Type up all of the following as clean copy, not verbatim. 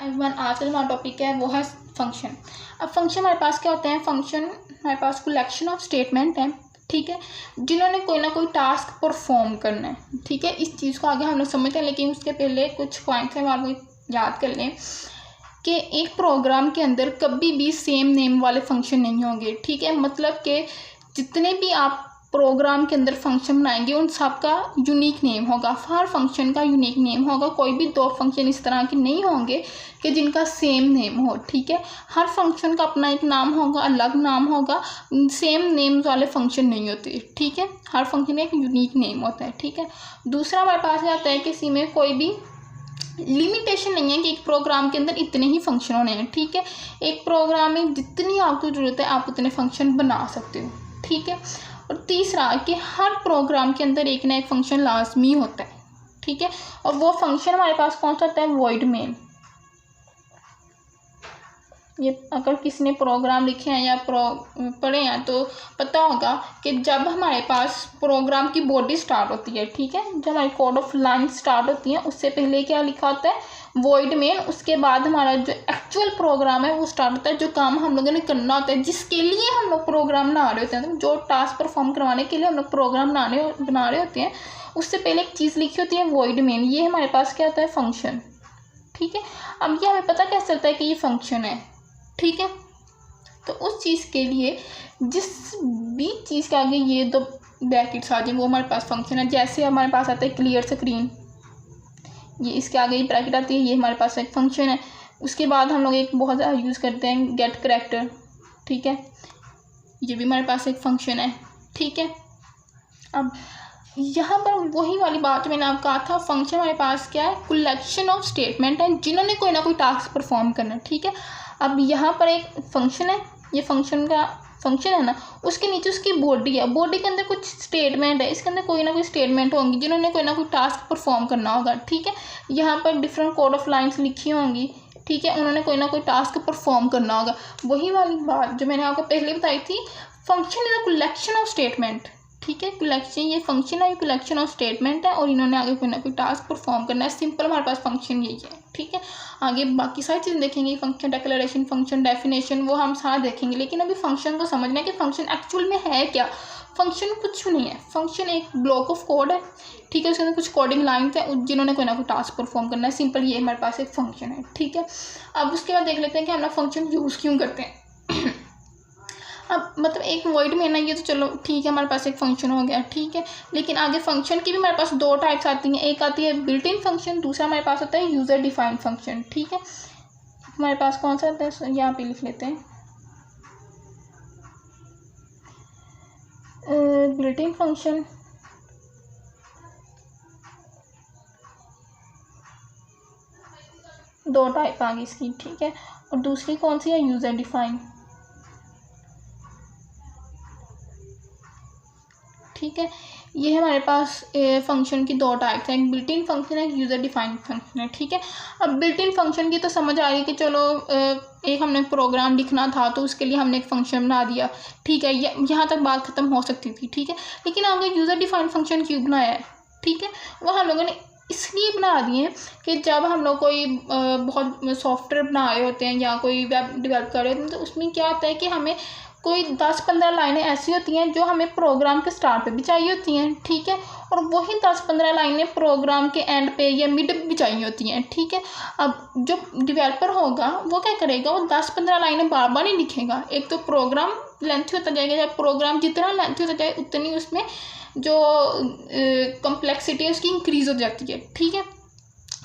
Everyone, आज का हमारा टॉपिक है वो है फंक्शन। अब फंक्शन हमारे पास क्या होते हैं? फंक्शन हमारे पास कलेक्शन ऑफ स्टेटमेंट है, ठीक है, जिन्होंने कोई ना कोई टास्क परफॉर्म करना है, ठीक है। इस चीज़ को आगे हम लोग समझते हैं, लेकिन उसके पहले कुछ पॉइंट्स हम आपको याद कर लें कि एक प्रोग्राम के अंदर कभी भी सेम नेम वाले फंक्शन नहीं होंगे, ठीक है। मतलब कि जितने भी आप प्रोग्राम के अंदर फंक्शन बनाएंगे उन सब का यूनिक नेम होगा, हर फंक्शन का यूनिक नेम होगा। कोई भी दो फंक्शन इस तरह के नहीं होंगे कि जिनका सेम नेम हो, ठीक है। हर फंक्शन का अपना एक नाम होगा, अलग नाम होगा, सेम नेम वाले फंक्शन नहीं होते, ठीक है। हर फंक्शन का एक यूनिक नेम होता है, ठीक है। दूसरा हमारे पास आता है कि इसी में कोई भी लिमिटेशन नहीं है कि एक प्रोग्राम के अंदर इतने ही फंक्शन होने हैं, ठीक है। एक प्रोग्राम में जितनी आपको ज़रूरत है आप उतने फंक्शन बना सकते हो, ठीक है। और तीसरा कि हर प्रोग्राम के अंदर एक ना एक फंक्शन लाजमी होता है, ठीक है। और वो फंक्शन हमारे पास कौन सा होता है? Void main. ये अगर किसी ने प्रोग्राम लिखे हैं या पढ़े हैं तो पता होगा कि जब हमारे पास प्रोग्राम की बॉडी स्टार्ट होती है, ठीक है, जब हमारी कोड ऑफ लाइन स्टार्ट होती है उससे पहले क्या लिखा होता है? Void main. उसके बाद हमारा जो एक्चुअल प्रोग्राम है वो स्टार्ट होता है, जो काम हम लोगों ने करना होता है, जिसके लिए हम लोग प्रोग्राम बना रहे होते हैं, तो जो टास्क परफॉर्म करवाने के लिए हम लोग प्रोग्राम बना रहे होते हैं, उससे पहले एक चीज़ लिखी होती है वॉइड मेन। ये हमारे पास क्या होता है? फंक्शन, ठीक है। अब ये हमें पता कैसे चलता है कि ये फंक्शन है, ठीक है। तो उस चीज़ के लिए जिस भी चीज़ के आगे ये दो ब्रैकेट्स आ जाए वो हमारे पास फंक्शन है। जैसे हमारे पास आता है क्लियर स्क्रीन, ये इसके आगे ही ब्रैकेट आती है, ये हमारे पास एक फंक्शन है। उसके बाद हम लोग एक बहुत ज़्यादा यूज़ करते हैं गेट करैक्टर, ठीक है, ये भी हमारे पास एक फंक्शन है, ठीक है। अब यहाँ पर वही वाली बात मैंने आपको कहा था, फंक्शन हमारे पास क्या है? कलेक्शन ऑफ स्टेटमेंट है जिन्होंने कोई ना कोई टास्क परफॉर्म करना है, ठीक है। अब यहाँ पर एक फंक्शन है, ये फंक्शन का फंक्शन है ना, उसके नीचे उसकी बॉडी है, बॉडी के अंदर कुछ स्टेटमेंट है, इसके अंदर कोई ना कोई स्टेटमेंट होंगी जिन्होंने कोई ना कोई टास्क परफॉर्म करना होगा, ठीक है। यहाँ पर डिफरेंट कोड ऑफ लाइन्स लिखी होंगी, ठीक है, उन्होंने कोई ना कोई टास्क परफॉर्म करना होगा। वही वाली बात जो मैंने आपको पहले बताई थी, function is a collection of statement, ठीक है। कलेक्शन, ये फंक्शन है, ये कलेक्शन ऑफ स्टेटमेंट है और इन्होंने आगे कोई ना कोई टास्क परफॉर्म करना है। सिंपल हमारे पास फंक्शन यही है, ठीक है। आगे बाकी सारी चीज़ें देखेंगे, फंक्शन डिक्लेरेशन, फंक्शन डेफिनेशन, वो हम साथ देखेंगे, लेकिन अभी फंक्शन को समझना है कि फंक्शन एक्चुअल में है क्या। फंक्शन कुछ नहीं है, फंक्शन एक ब्लॉक ऑफ कोड है, ठीक है। उसके अंदर कुछ कोडिंग लाइन्स हैं जिन्होंने कोई ना कोई टास्क परफॉर्म करना है। सिंपल ये हमारे पास एक फंक्शन है, ठीक है। अब उसके बाद देख लेते हैं कि हम लोग फंक्शन यूज़ क्यों करते हैं। अब मतलब एक वॉइड में ना, ये तो चलो ठीक है, हमारे पास एक फंक्शन हो गया, ठीक है। लेकिन आगे फंक्शन की भी हमारे पास दो टाइप्स आती हैं, एक आती है बिल्ट इन फंक्शन, दूसरा हमारे पास होता है यूज़र डिफाइंड फंक्शन, ठीक है। हमारे पास कौन सा आता है? यहाँ पे लिख लेते हैं बिल्ट इन फंक्शन, दो टाइप आ गई इसकी, ठीक है। और दूसरी कौन सी है? यूज़र डिफाइंड, ठीक है। ये हमारे पास फंक्शन की दो टाइप्स हैं, एक बिल्ट इन फंक्शन है, एक यूज़र डिफाइंड फंक्शन है, ठीक है। अब बिल्ट इन फंक्शन की तो समझ आ रही है कि चलो एक हमने प्रोग्राम लिखना था तो उसके लिए हमने एक फंक्शन बना दिया, ठीक है, यहाँ तक बात खत्म हो सकती थी, ठीक है। लेकिन आगे यूज़र डिफाइंड फंक्शन क्यों बनाया है, ठीक है, वो हम लोगों ने इसलिए बना दिए हैं कि जब हम लोग कोई बहुत सॉफ्टवेयर बना रहे होते हैं या कोई वेब डेवलप कर रहे होते हैं, तो उसमें क्या होता है कि हमें कोई 10-15 लाइनें ऐसी होती हैं जो हमें प्रोग्राम के स्टार्ट पे भी चाहिए होती हैं, ठीक है। और वही 10-15 लाइनें प्रोग्राम के एंड पे या मिड पे भी चाहिए होती हैं, ठीक है। अब जो डेवलपर होगा वो क्या करेगा? वो 10-15 लाइनें बार बार नहीं लिखेगा। एक तो प्रोग्राम लेंथी होता जाएगा, जब प्रोग्राम जितना लेंथी होता जाए उतनी उसमें जो कम्प्लेक्सिटी है उसकी इंक्रीज़ हो जाती है, ठीक है।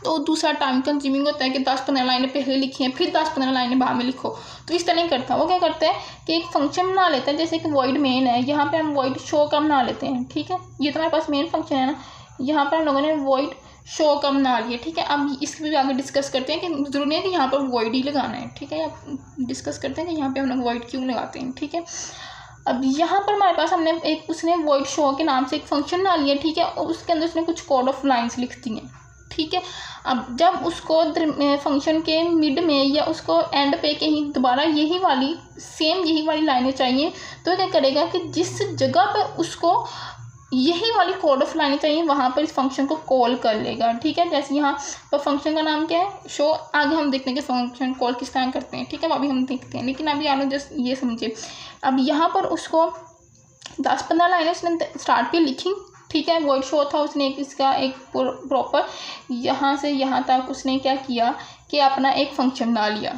तो दूसरा टाइम कंज्यूमिंग होता है कि 10-15 लाइनें पहले लिखी हैं फिर 10-15 लाइनें बाद में लिखो, तो इस तरह नहीं करता। वो क्या करता है कि एक फंक्शन बना लेता है, जैसे कि वॉइड मेन है, यहाँ पे हम वॉइड शो का बना लेते हैं, ठीक है। ये तो हमारे पास मेन फंक्शन है ना, यहाँ पर हम लोगों ने वॉइड शो का बना लिया, ठीक है। अब इसके भी आगे डिस्कस करते हैं कि ज़रूरी नहीं है कि यहाँ पर वॉइड ही लगाना है, ठीक है। डिस्कस करते हैं कि यहाँ पर हम लोग वॉइड क्यों लगाते हैं, ठीक है। अब यहाँ पर हमारे पास हमने एक उसने वॉइड शो के नाम से एक फंक्शन बना लिया, ठीक है, और उसके अंदर उसने कुछ कोड ऑफ लाइन्स लिख दी हैं, ठीक है। अब जब उसको फंक्शन के मिड में या उसको एंड पे कहीं दोबारा यही वाली लाइनें चाहिए, तो क्या करेगा कि जिस जगह पर उसको यही वाली कोड ऑफ लाइन चाहिए, वहाँ पर इस फंक्शन को कॉल कर लेगा। ठीक है, जैसे यहाँ पर फंक्शन का नाम क्या है, शो। आगे हम देखते हैं कि फंक्शन कॉल किस तरह करते हैं। ठीक है, अभी हम देखते हैं, लेकिन अभी आप लोग जस्ट ये समझिए। अब यहाँ पर उसको 10-15 लाइनें उसने स्टार्ट पे लिखी। ठीक है, वॉइड शो था, उसने इसका एक प्रॉपर यहाँ से यहाँ तक उसने क्या किया कि अपना एक फंक्शन डाल लिया।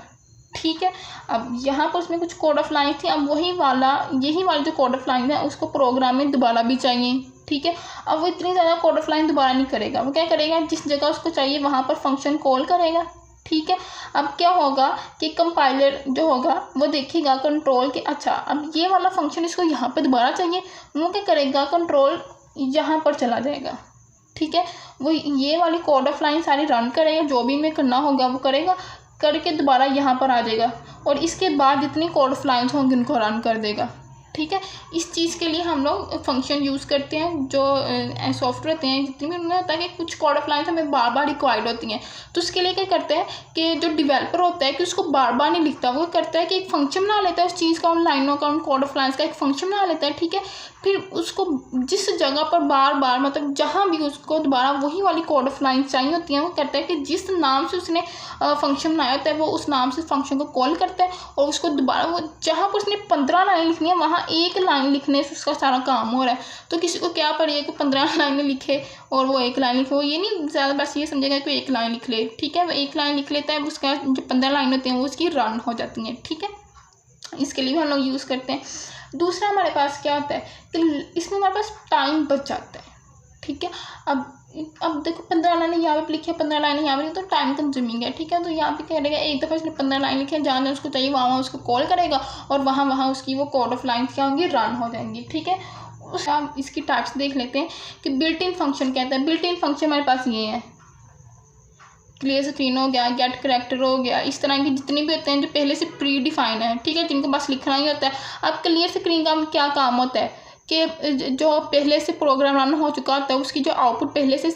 ठीक है, अब यहाँ पर उसमें कुछ कोड ऑफ लाइन थी। अब यही वाला जो कोड ऑफ लाइन है उसको प्रोग्राम में दोबारा भी चाहिए। ठीक है, अब वो इतनी ज़्यादा कोड ऑफ लाइन दोबारा नहीं करेगा, वो क्या करेगा, जिस जगह उसको चाहिए वहाँ पर फंक्शन कॉल करेगा। ठीक है, अब क्या होगा कि कंपाइलर जो होगा वो देखेगा कंट्रोल के, अच्छा अब ये वाला फंक्शन इसको यहाँ पर दोबारा चाहिए, वो क्या करेगा, कंट्रोल यहाँ पर चला जाएगा। ठीक है, वो ये वाली कोड ऑफ लाइन सारी रन करेगा, जो भी में करना होगा वो करेगा, करके दोबारा यहाँ पर आ जाएगा और इसके बाद जितनी कोड ऑफ लाइन्स होंगी उनको रन कर देगा। ठीक है, इस चीज़ के लिए हम लोग फंक्शन यूज़ करते हैं। जो सॉफ्टवेयर होते हैं जितनी भी, उनमें होता है कि कुछ कोड ऑफ लाइन्स हमें बार बार रिक्वायर्ड होती हैं, तो उसके लिए क्या करते हैं कि जो डेवलपर होता है कि उसको बार बार नहीं लिखता, वो करता है कि एक फंक्शन बना लेता है उस चीज़ का, उन लाइनों का, उन कोड ऑफ लाइन्स का एक फंक्शन बना लेता है। ठीक है, फिर उसको जिस जगह पर बार बार मतलब जहाँ भी उसको दोबारा वही वाली कोड ऑफ लाइन्स चाहिए होती हैं, वो करता है कि जिस नाम से उसने फंक्शन बनाया होता है वो उस नाम से फंक्शन को कॉल करता है और उसको दोबारा वो जहाँ पर उसने 15 लाइन लिखनी है वहाँ एक लाइन लिखने से उसका सारा काम हो रहा है। तो किसी को क्या पड़ेगा कि 15 लाइनें लिखे और वो एक लाइन लिखे, वो ये नहीं ज़्यादा बस ये समझेगा कि एक लाइन लिख ले। ठीक है, वो एक लाइन लिख लेता है, उसका जो 15 लाइन होती हैं वो उसकी रन हो जाती हैं। ठीक है, इसके लिए भी हम लोग यूज़ करते हैं। दूसरा हमारे पास क्या होता है कि इसमें हमारे पास टाइम बच जाता है। ठीक है, अब देखो 15 लाइनें यहाँ पे लिखी है, 15 लाइनें यहाँ पे लिखी, तो टाइम कंज्यूमिंग है। ठीक है, तो यहाँ पे क्या करेगा, एक दफ़ा इसने 15 लाइन लिखी है, जहाँ जहाँ उसको चाहिए वहाँ उसको कॉल करेगा और वहाँ उसकी वो कोड ऑफ लाइन्स क्या होंगी, रन हो जाएंगी। ठीक है, हम इसकी टाइप्स देख लेते हैं कि बिल्ट इन फंक्शन क्या होता है। बिल्ट इन फंक्शन हमारे पास ये है, क्लियर स्क्रीन हो गया, गेट करैक्टर हो गया, इस तरह के जितने भी होते हैं जो पहले से प्री डिफाइन है। ठीक है, जिनको बस लिखना ही होता है। अब क्लियर स्क्रीन का क्या काम होता है कि जो पहले से प्रोग्राम रन हो चुका होता है उसकी जो आउटपुट पहले से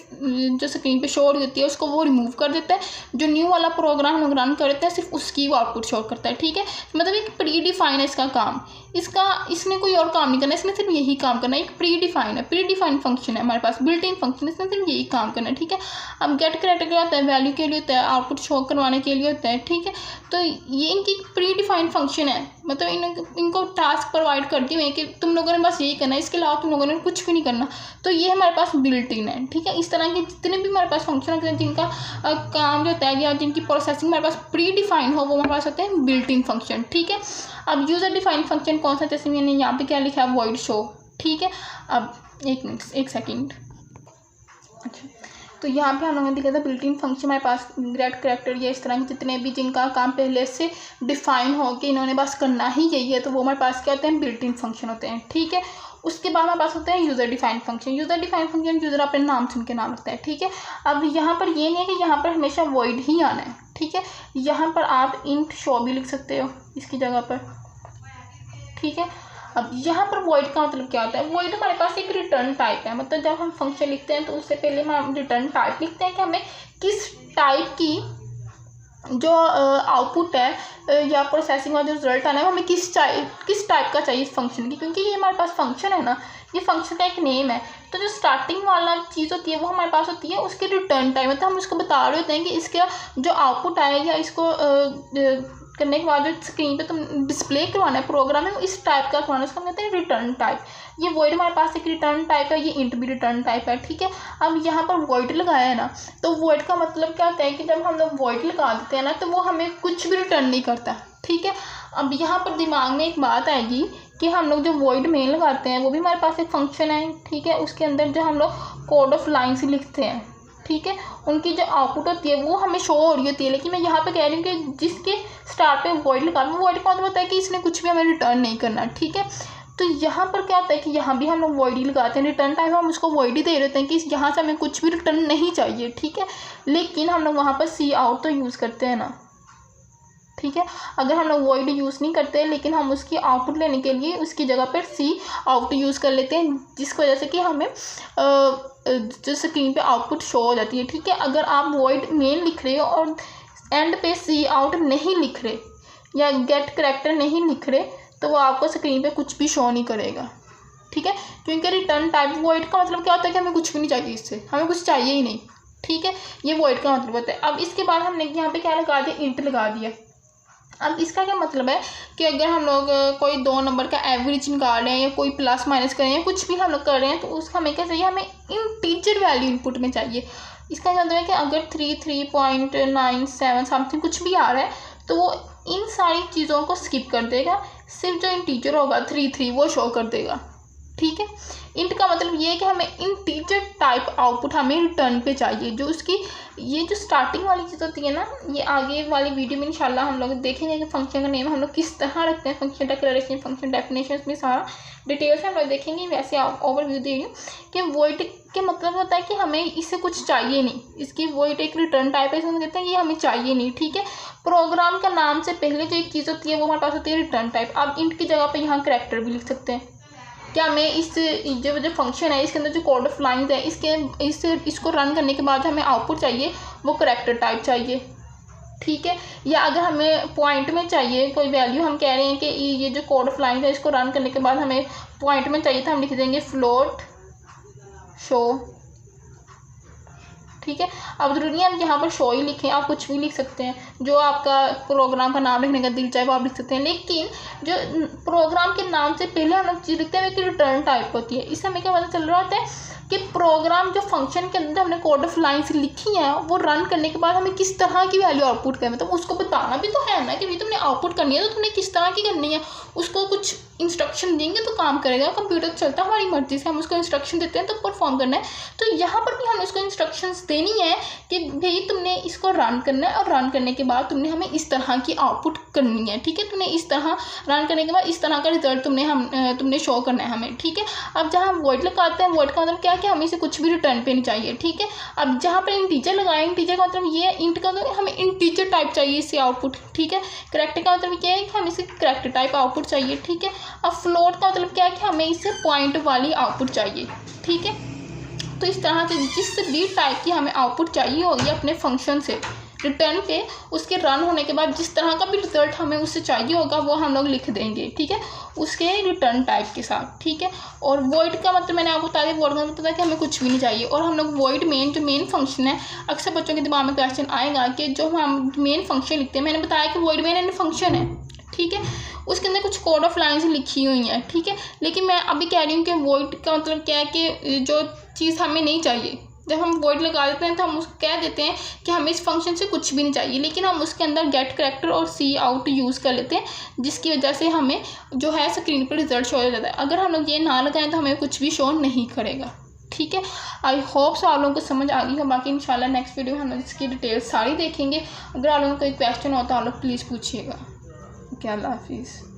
जो स्क्रीन पे शो हो रही होती है उसको वो रिमूव कर देता है। जो न्यू वाला प्रोग्राम हम रन करते हैं सिर्फ उसकी वो आउटपुट शो करता है। ठीक है, मतलब एक प्री डिफाइन है इसका काम, इसने कोई और काम नहीं करना, इसने सिर्फ यही काम करना है। एक प्री डिफाइन है, प्री डिफाइन फंक्शन है हमारे पास, बिल्ट इन फंक्शन, इसने सिर्फ यही काम करना है। ठीक है, अब गेट करैक्टर क्या होता है, वैल्यू के लिए होता है, आउटपुट शो करवाने के लिए होता है। ठीक है, तो ये इनकी प्री डिफाइंड फंक्शन है, मतलब इनको टास्क प्रोवाइड करती हुई कि तुम लोगों ने बस यही करना है, इसके अलावा तुम लोगों ने कुछ भी नहीं करना। तो ये हमारे पास बिल्ट इन है। ठीक है, इस तरह के जितने भी हमारे पास फंक्शन होते हैं जिनका काम जो होता है या जिनकी प्रोसेसिंग हमारे पास प्री डिफाइन हो वो हमारे पास होते हैं बिल्ट इन फंक्शन। ठीक है, अब यूज़र डिफाइन फंक्शन कौन सा, जैसे मैंने यहाँ पे क्या लिखा है, वॉइड शो। ठीक है, अब एक सेकेंड, अच्छा, तो यहाँ पे हम लोगों ने देखा था बिल्ट इन फंक्शन हमारे पास गेट करैक्टर या इस तरह के जितने भी जिनका काम पहले से डिफाइन हो कि इन्होंने बस करना ही यही है, तो वो हमारे पास क्या होते हैं, बिल्ट इन फंक्शन होते हैं। ठीक है, उसके बाद हमारे पास होते हैं user defined function. User defined function user अपने नाम से उनके नाम रखता है। ठीक है, अब यहाँ पर ये नहीं है कि यहाँ पर हमेशा वॉइड ही आना है। ठीक है, यहाँ पर आप इंट शो भी लिख सकते हो इसकी जगह पर। ठीक है, अब यहाँ पर वॉइड का मतलब क्या होता है, वॉइड हमारे पास एक रिटर्न टाइप है, मतलब जब हम फंक्शन लिखते हैं तो उससे पहले हम रिटर्न टाइप लिखते हैं कि हमें किस टाइप की जो आउटपुट है या प्रोसेसिंग वाला जो रिजल्ट आना है वो हमें किस टाइप का चाहिए इस फंक्शन की, क्योंकि ये हमारे पास फंक्शन है ना, ये फंक्शन का एक नेम है। तो जो स्टार्टिंग वाला चीज़ होती है वो हमारे पास होती है उसके रिटर्न टाइम, मतलब हम उसको बता रहे होते हैं कि इसका जो आउटपुट आए या इसको करने के बाद जो स्क्रीन पे तुम डिस्प्ले करवाना है प्रोग्राम में इस टाइप का करवाना है, उसको हम कहते हैं रिटर्न टाइप। ये वॉइड हमारे पास एक रिटर्न टाइप है, ये इंट भी रिटर्न टाइप है। ठीक है, अब यहाँ पर वॉइड लगाया है ना, तो वॉइड का मतलब क्या होता है कि जब हम लोग वॉइड लगा देते हैं ना तो वो हमें कुछ भी रिटर्न नहीं करता। ठीक है, अब यहाँ पर दिमाग में एक बात आएगी कि हम लोग जो वॉइड मेन लगाते हैं वो भी हमारे पास एक फंक्शन है। ठीक है, उसके अंदर जो हम लोग कोड ऑफ लाइन्स ही लिखते हैं। ठीक है, उनकी जो आउटपुट होती है वो हमें शो हो रही होती है, लेकिन मैं यहाँ पे कह रही हूँ कि जिसके स्टार्ट पे वॉइड लगा रहा हूँ वॉइड का मतलब होता है कि इसने कुछ भी हमें रिटर्न नहीं करना। ठीक है, तो यहाँ पर क्या होता है कि यहाँ भी हम लोग वॉइड ही लगाते हैं, रिटर्न टाइप हम उसको वॉइड ही दे रहे हैं कि यहाँ से हमें कुछ भी रिटर्न नहीं चाहिए। ठीक है, लेकिन हम लोग वहाँ पर सी आउट तो यूज़ करते हैं ना। ठीक है, अगर हम लोग वॉइड यूज़ नहीं करते लेकिन हम उसकी आउटपुट लेने के लिए उसकी जगह पर सी आउट यूज़ कर लेते हैं, जिसकी वजह से कि हमें जो स्क्रीन पे आउटपुट शो हो जाती है। ठीक है, अगर आप वॉइड मेन लिख रहे हो और एंड पे सी आउट नहीं लिख रहे या गेट करैक्टर नहीं लिख रहे तो वो आपको स्क्रीन पे कुछ भी शो नहीं करेगा। ठीक है, क्योंकि रिटर्न टाइप वॉइड का मतलब क्या होता है कि हमें कुछ भी नहीं चाहिए, इससे हमें कुछ चाहिए ही नहीं, ठीक है, ये वॉइड का मतलब होता है। अब इसके बाद हमने यहाँ पे क्या लगा दिया, इंट लगा दिया। अब इसका क्या मतलब है कि अगर हम लोग कोई 2 नंबर का एवरेज निकाल रहे हैं या कोई प्लस माइनस कर रहे हैं, कुछ भी हम लोग कर रहे हैं, तो उसका हमें क्या चाहिए, हमें इंटीजर वैल्यू इनपुट में चाहिए। इसका मतलब है कि अगर 3.97 समथिंग कुछ भी आ रहा है तो वो इन सारी चीज़ों को स्किप कर देगा, सिर्फ जो इंटीजर होगा 3 वो शो कर देगा, ठीक है। इंट का मतलब ये है कि हमें इंटीजर टाइप आउटपुट हमें रिटर्न पे चाहिए। जो उसकी ये जो स्टार्टिंग वाली चीज़ होती है ना, ये आगे वाली वीडियो में इंशाल्लाह हम लोग देखेंगे कि फंक्शन का नेम हम लोग किस तरह रखते हैं, फंक्शन डिक्लेरेशन, फंक्शन डेफिनेशन में सारा डिटेल से हम लोग देखेंगे। वैसे ओवरव्यू दे रही हूँ कि वॉइड के मतलब होता है कि हमें इससे कुछ चाहिए नहीं, इसकी वॉइड एक रिटर्न टाइप है, इसमें कहते हैं ये हमें चाहिए नहीं, ठीक है। प्रोग्राम का नाम से पहले जो एक चीज़ होती है वो हमारे पास होती है रिटर्न टाइप। आप इंट की जगह पर यहाँ करैक्टर भी लिख सकते हैं। क्या हमें इस जो फंक्शन है इसके अंदर जो कोड ऑफ लाइन्स है इसको रन करने के बाद जो हमें आउटपुट चाहिए वो करैक्टर टाइप चाहिए, ठीक है। या अगर हमें पॉइंट में चाहिए कोई वैल्यू, हम कह रहे हैं कि ये जो कोड ऑफ लाइन्स है इसको रन करने के बाद हमें पॉइंट में चाहिए, तो हम लिख देंगे फ्लोट शो, ठीक है। अब जरूरी नहीं आप यहाँ पर शो ही लिखें, आप कुछ भी लिख सकते हैं, जो आपका प्रोग्राम का नाम लिखने का दिल चाहे वो आप लिख सकते हैं। लेकिन जो प्रोग्राम के नाम से पहले हम लोग चीज़ लिखते हैं कि रिटर्न टाइप होती है। इससे हमें क्या पता चल रहा होता है कि प्रोग्राम जो फंक्शन के अंदर हमने कोड ऑफ लाइन्स लिखी है वो रन करने के बाद हमें किस तरह की वैल्यू आउटपुट करें, मतलब उसको बताना भी तो है ना कि भाई तुमने आउटपुट करनी है तो तुमने किस तरह की करनी है। उसको कुछ इंस्ट्रक्शन देंगे तो काम करेगा, कंप्यूटर चलता है हमारी मर्जी से, हम उसको इंस्ट्रक्शन देते हैं तो परफॉर्म करना है। तो यहाँ पर भी हमें उसको इंस्ट्रक्शंस देनी है कि भाई तुमने इसको रन करना है और रन करने के बाद तुमने हमें इस तरह की आउटपुट करनी है, ठीक है। तुमने इस तरह रन करने के बाद इस तरह का रिजल्ट तुमने शो करना है हमें, ठीक है। अब जहाँ हम वॉइड लगाते हैं, वॉइड का मतलब क्या है कि हमें इसे कुछ भी रिटर्न पे नहीं चाहिए, ठीक है। अब जहाँ पर इंटीजर लगाएं, इंटीजर का मतलब ये है, इंट का मतलब हमें इंटीजर टाइप चाहिए इससे आउटपुट, ठीक है। करैक्टर का मतलब क्या है कि हमें इसे करैक्टर टाइप आउटपुट चाहिए, ठीक है। अब फ्लोट का मतलब क्या है कि हमें इससे पॉइंट वाली आउटपुट चाहिए, ठीक है। तो इस तरह से जिस भी टाइप की हमें आउटपुट चाहिए होगी अपने फंक्शन से रिटर्न पे, उसके रन होने के बाद जिस तरह का भी रिजल्ट हमें उससे चाहिए होगा वो हम लोग लिख देंगे, ठीक है, उसके रिटर्न टाइप के साथ, ठीक है। और वॉइड का मतलब मैंने आपको बता दिया, वॉइड का मतलब है कि हमें कुछ भी नहीं चाहिए। और हम लोग वॉइड जो मेन फंक्शन है, अक्सर बच्चों के दिमाग में क्वेश्चन आएगा कि जो हम मेन फंक्शन लिखते हैं, मैंने बताया कि वॉइड मेन फंक्शन है, ठीक है, उसके अंदर कुछ कोड ऑफ लाइन्स लिखी हुई हैं, ठीक है। लेकिन मैं अभी कह रही हूँ कि वॉइड का मतलब क्या है कि जो चीज़ हमें नहीं चाहिए, जब हम वॉइड लगा देते हैं तो हम उसको कह देते हैं कि हमें इस फंक्शन से कुछ भी नहीं चाहिए, लेकिन हम उसके अंदर गेट करैक्टर और सी आउट यूज़ कर लेते हैं, जिसकी वजह से हमें जो है स्क्रीन पर रिजल्ट शो हो जाता है। अगर हम लोग ये ना लगाएं तो हमें कुछ भी शो नहीं करेगा, ठीक है। आई होप सो आप लोगों को समझ आ गई है। बाकी इंशाल्लाह नेक्स्ट वीडियो में हम इसकी डिटेल सारी देखेंगे। अगर आप लोगों को कोई क्वेश्चन हो तो आप लोग प्लीज़ पूछिएगा। ओके, अल्लाह हाफिज़।